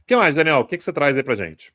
que mais, Daniel? O que você traz aí pra gente?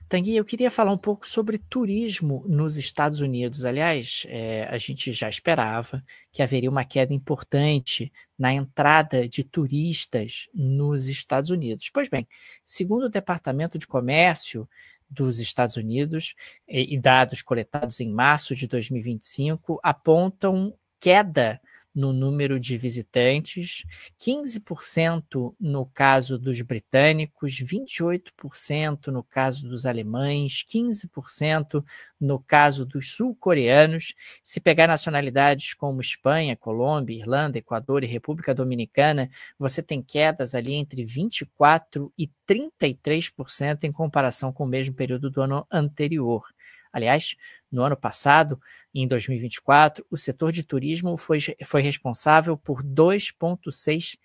Tanguy, eu queria falar um pouco sobre turismo nos Estados Unidos. Aliás, a gente já esperava que haveria uma queda importante na entrada de turistas nos Estados Unidos. Pois bem, segundo o Departamento de Comércio dos Estados Unidos, e dados coletados em março de 2025, apontam queda no número de visitantes, 15% no caso dos britânicos, 28% no caso dos alemães, 15% no caso dos sul-coreanos. Se pegar nacionalidades como Espanha, Colômbia, Irlanda, Equador e República Dominicana, você tem quedas ali entre 24% e 33% em comparação com o mesmo período do ano anterior. Aliás, no ano passado, em 2024, o setor de turismo foi responsável por 2,6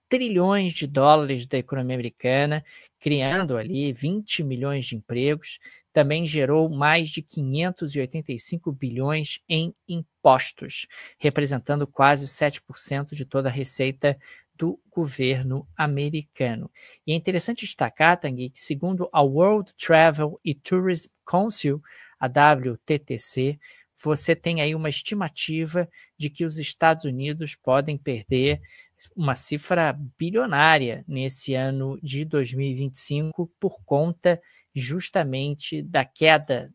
trilhões de dólares da economia americana, criando ali 20 milhões de empregos. Também gerou mais de 585 bilhões em impostos, representando quase 7% de toda a receita do governo americano. E é interessante destacar, Tanguy, que segundo a World Travel and Tourism Council, a WTTC, você tem aí uma estimativa de que os Estados Unidos podem perder uma cifra bilionária nesse ano de 2025 por conta justamente da queda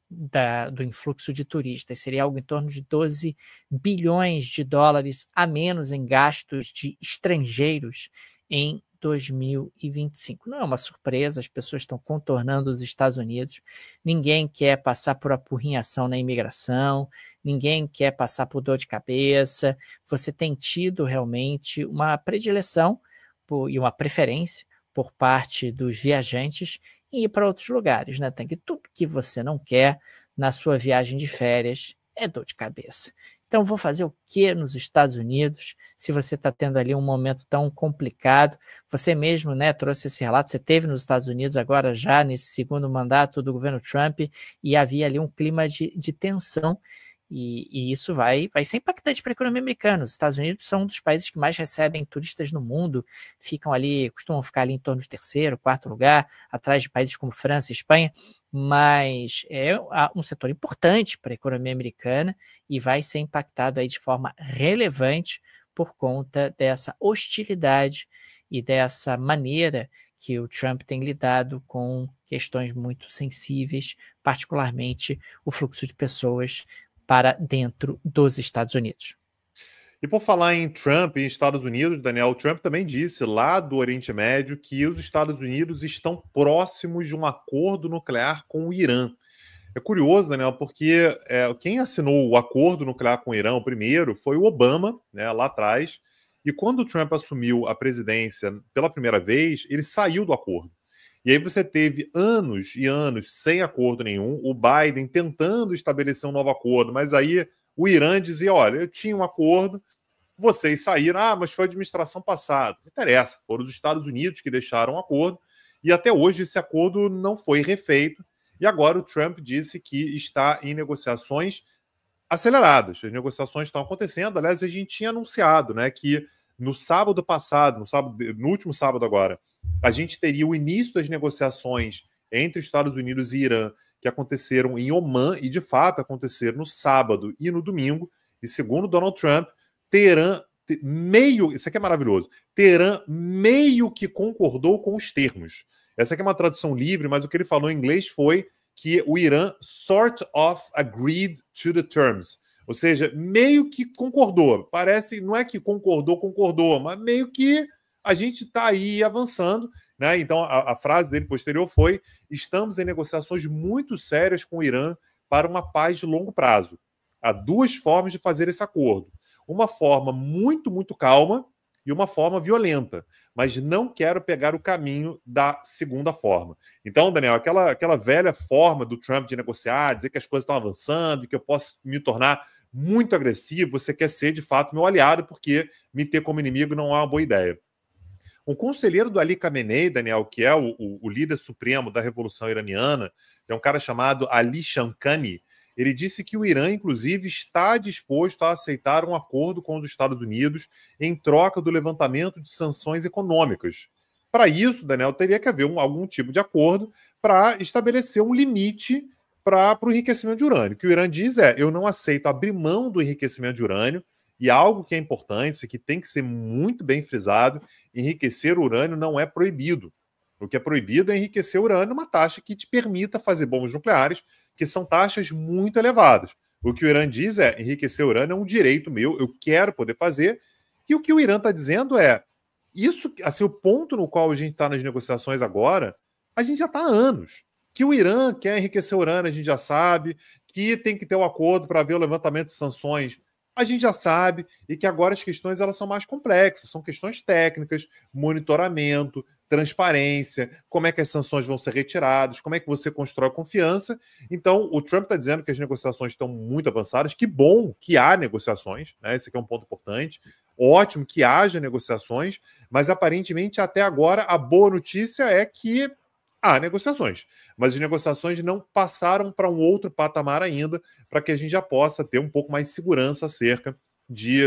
do influxo de turistas. Seria algo em torno de 12 bilhões de dólares a menos em gastos de estrangeiros em 2025. Não é uma surpresa, as pessoas estão contornando os Estados Unidos, ninguém quer passar por apurrinhação na imigração, ninguém quer passar por dor de cabeça. Você tem tido realmente uma predileção e uma preferência por parte dos viajantes em ir para outros lugares, né? Tem que tudo que você não quer na sua viagem de férias é dor de cabeça. Então, vou fazer o que nos Estados Unidos, se você está tendo ali um momento tão complicado? Você mesmo, né, trouxe esse relato, você esteve nos Estados Unidos agora já nesse segundo mandato do governo Trump e havia ali um clima de tensão e isso vai ser impactante para a economia americana. Os Estados Unidos são um dos países que mais recebem turistas no mundo, costumam ficar ali em torno de terceiro, quarto lugar, atrás de países como França e Espanha, mas é um setor importante para a economia americana e vai ser impactado aí de forma relevante por conta dessa hostilidade e dessa maneira que o Trump tem lidado com questões muito sensíveis, particularmente o fluxo de pessoas para dentro dos Estados Unidos. E por falar em Trump e Estados Unidos, Daniel, o Trump também disse lá do Oriente Médio que os Estados Unidos estão próximos de um acordo nuclear com o Irã. É curioso, Daniel, porque quem assinou o acordo nuclear com o Irã primeiro foi o Obama, né, lá atrás, e quando o Trump assumiu a presidência pela primeira vez, ele saiu do acordo. E aí você teve anos e anos sem acordo nenhum, o Biden tentando estabelecer um novo acordo, mas aí o Irã dizia, olha, eu tinha um acordo, vocês saíram, mas foi a administração passada. Não interessa, foram os Estados Unidos que deixaram o acordo, e até hoje esse acordo não foi refeito, e agora o Trump disse que está em negociações aceleradas. As negociações estão acontecendo, aliás, a gente tinha anunciado, né, que no sábado passado, no último sábado agora, a gente teria o início das negociações entre Estados Unidos e Irã, que aconteceram em Omã, e de fato aconteceram no sábado e no domingo, e segundo Donald Trump, isso aqui é maravilhoso, Teherã meio que concordou com os termos. Essa aqui é uma tradução livre, mas o que ele falou em inglês foi que o Irã sort of agreed to the terms. Ou seja, meio que concordou. Parece, não é que concordou, mas meio que a gente está aí avançando. Né? Então, a frase dele posterior foi: estamos em negociações muito sérias com o Irã para uma paz de longo prazo. Há duas formas de fazer esse acordo. Uma forma muito, muito calma e uma forma violenta. Mas não quero pegar o caminho da segunda forma. Então, Daniel, aquela velha forma do Trump de negociar, dizer que as coisas estão avançando, que eu posso me tornar muito agressivo, você quer ser, de fato, meu aliado, porque me ter como inimigo não é uma boa ideia. Um conselheiro do Ali Khamenei, Daniel, que é o líder supremo da Revolução Iraniana, é um cara chamado Ali Shamkhani, ele disse que o Irã, inclusive, está disposto a aceitar um acordo com os Estados Unidos em troca do levantamento de sanções econômicas. Para isso, Daniel, teria que haver algum tipo de acordo para estabelecer um limite para o enriquecimento de urânio. O que o Irã diz é: eu não aceito abrir mão do enriquecimento de urânio, e algo que é importante, isso aqui tem que ser muito bem frisado: enriquecer urânio não é proibido. O que é proibido é enriquecer urânio numa taxa que te permita fazer bombas nucleares, que são taxas muito elevadas. O que o Irã diz é: enriquecer urânio é um direito meu, eu quero poder fazer. E o que o Irã está dizendo é: isso, assim, o ponto no qual a gente está nas negociações agora, a gente já está há anos. Que o Irã quer enriquecer urânio, a gente já sabe. Que tem que ter um acordo para ver o levantamento de sanções, a gente já sabe. E que agora as questões elas são mais complexas, são questões técnicas, monitoramento, transparência, como é que as sanções vão ser retiradas, como é que você constrói confiança. Então, o Trump está dizendo que as negociações estão muito avançadas. Que bom que há negociações, né? Esse aqui é um ponto importante. Ótimo que haja negociações, mas aparentemente até agora a boa notícia é que há negociações, mas as negociações não passaram para um outro patamar ainda, para que a gente já possa ter um pouco mais de segurança acerca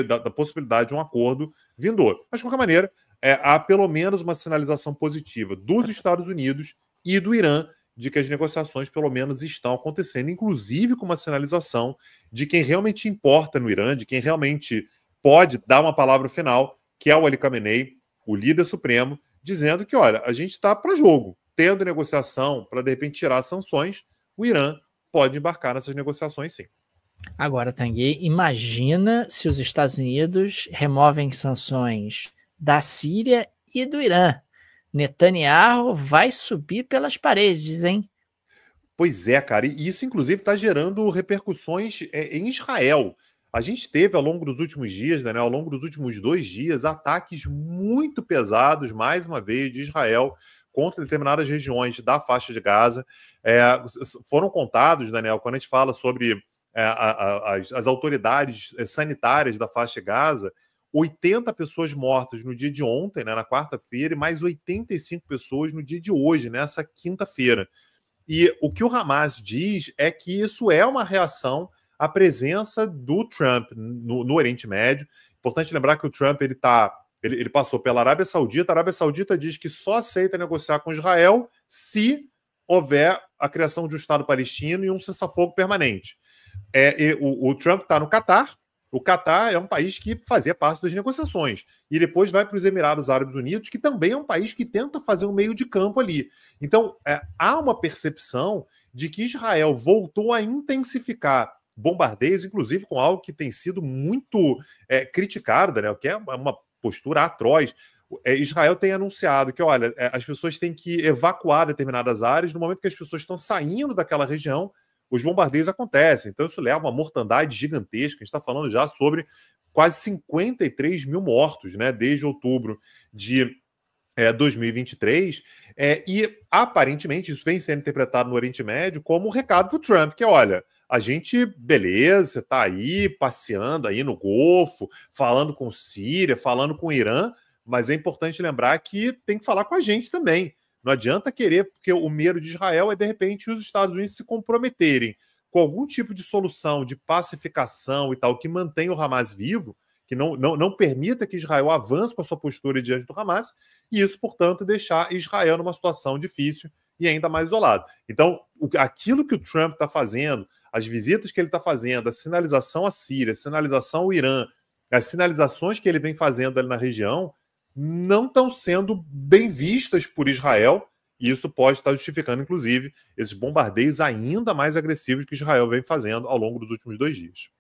da possibilidade de um acordo vindouro. Mas, de qualquer maneira, há pelo menos uma sinalização positiva dos Estados Unidos e do Irã de que as negociações pelo menos estão acontecendo, inclusive com uma sinalização de quem realmente importa no Irã, de quem realmente pode dar uma palavra final, que é o Ali Khamenei, o líder supremo, dizendo que, olha, a gente está para jogo, tendo negociação para, de repente, tirar sanções, o Irã pode embarcar nessas negociações, sim. Agora, Tanguy, imagina se os Estados Unidos removem sanções da Síria e do Irã. Netanyahu vai subir pelas paredes, hein? Pois é, cara, e isso, inclusive, está gerando repercussões em Israel. A gente teve, ao longo dos últimos dias, né, ao longo dos últimos 2 dias, ataques muito pesados, mais uma vez, de Israel contra determinadas regiões da faixa de Gaza. Foram contados, Daniel, quando a gente fala sobre as autoridades sanitárias da faixa de Gaza, 80 pessoas mortas no dia de ontem, né, na quarta-feira, e mais 85 pessoas no dia de hoje, nessa quinta-feira. E o que o Hamas diz é que isso é uma reação à presença do Trump no Oriente Médio. Importante lembrar que o Trump ele passou pela Arábia Saudita. A Arábia Saudita diz que só aceita negociar com Israel se houver a criação de um Estado palestino e um cessar-fogo permanente. O Trump está no Catar. O Catar é um país que fazia parte das negociações. E depois vai para os Emirados Árabes Unidos, que também é um país que tenta fazer um meio de campo ali. Então, há uma percepção de que Israel voltou a intensificar bombardeios, inclusive com algo que tem sido muito criticado, Daniel, que é uma postura atroz. Israel tem anunciado que, olha, as pessoas têm que evacuar determinadas áreas. No momento que as pessoas estão saindo daquela região, os bombardeios acontecem. Então isso leva a uma mortandade gigantesca. A gente está falando já sobre quase 53 mil mortos, né, desde outubro de 2023. E aparentemente isso vem sendo interpretado no Oriente Médio como um recado para o Trump, que olha, a gente, beleza, você está aí passeando aí no Golfo, falando com Síria, falando com Irã, mas é importante lembrar que tem que falar com a gente também. Não adianta querer, porque o medo de Israel é, de repente, os Estados Unidos se comprometerem com algum tipo de solução de pacificação e tal, que mantenha o Hamas vivo, que não permita que Israel avance com a sua postura diante do Hamas, e isso, portanto, deixar Israel numa situação difícil e ainda mais isolado. Então, aquilo que o Trump está fazendo, as visitas que ele está fazendo, a sinalização à Síria, a sinalização ao Irã, as sinalizações que ele vem fazendo ali na região, não estão sendo bem vistas por Israel, e isso pode estar justificando, inclusive, esses bombardeios ainda mais agressivos que Israel vem fazendo ao longo dos últimos 2 dias.